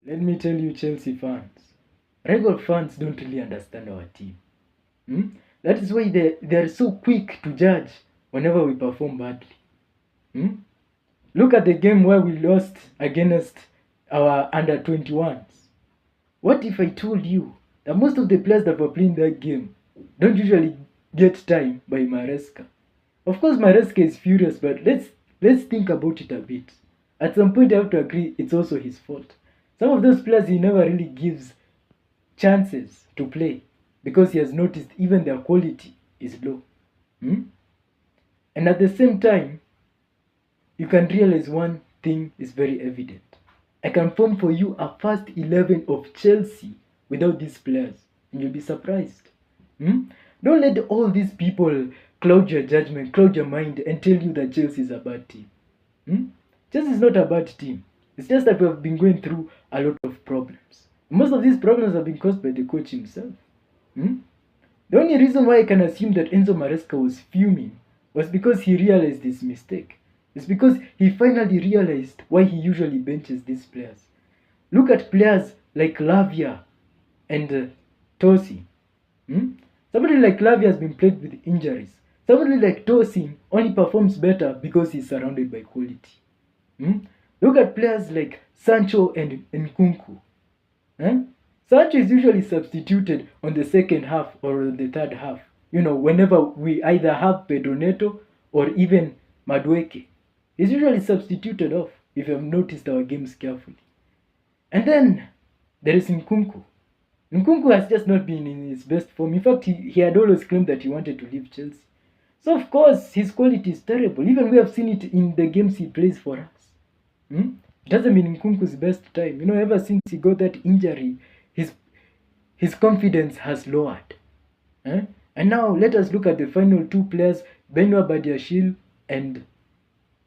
Let me tell you, Chelsea fans, rival fans don't really understand our team. Hmm? That is why they are so quick to judge whenever we perform badly. Hmm? Look at the game where we lost against our under 21s. What if I told you that most of the players that were playing that game don't usually get time by Maresca? Of course, Maresca is furious, but let's think about it a bit. At some point, I have to agree it's also his fault. Some of those players he never really gives chances to play because he has noticed even their quality is low. Hmm? And at the same time, you can realize one thing is very evident. I can form for you a first 11 of Chelsea without these players, and you'll be surprised. Hmm? Don't let all these people cloud your judgment, cloud your mind, and tell you that Chelsea is a bad team. Hmm? Chelsea is not a bad team. It's just that we have been going through a lot of problems. Most of these problems have been caused by the coach himself. Hmm? The only reason why I can assume that Enzo Maresca was fuming was because he realized his mistake. It's because he finally realized why he usually benches these players. Look at players like Lavia and Tosi. Hmm? Somebody like Lavia has been plagued with injuries. Somebody like Tosi only performs better because he's surrounded by quality. Hmm? Look at players like Sancho and Nkunku. Eh? Sancho is usually substituted on the second half or on the third half. You know, whenever we either have Pedro Neto or even Madueke. He's usually substituted off if you have noticed our games carefully. And then there is Nkunku. Nkunku has just not been in his best form. In fact, he had always claimed that he wanted to leave Chelsea. So, of course, his quality is terrible. Even we have seen it in the games he plays for us. Hmm? It hasn't been Nkunku's best time. You know, ever since he got that injury, his his confidence has lowered. Eh? And now let us look at the final two players, Benoit Badiashile and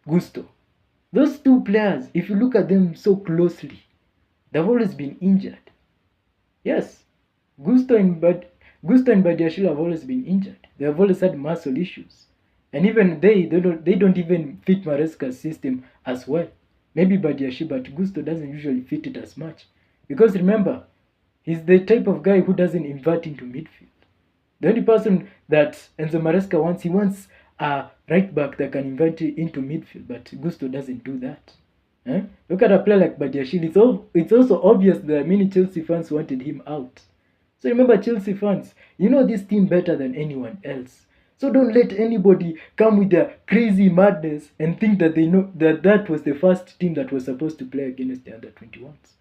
Gusto. Those two players, if you look at them so closely, they've always been injured. Yes, Gusto and Badiashile have always been injured. They have always had muscle issues. And even they don't even fit Maresca's system as well. Maybe Badiashile, but Gusto doesn't usually fit it as much. Because remember, he's the type of guy who doesn't invert into midfield. The only person that Enzo Maresca wants, he wants a right back that can invert into midfield, but Gusto doesn't do that. Eh? Look at a player like Badiashile. It's also obvious that many Chelsea fans wanted him out. So remember, Chelsea fans, you know this team better than anyone else. So don't let anybody come with their crazy madness and think that they know that that was the first team that was supposed to play against the under 21s.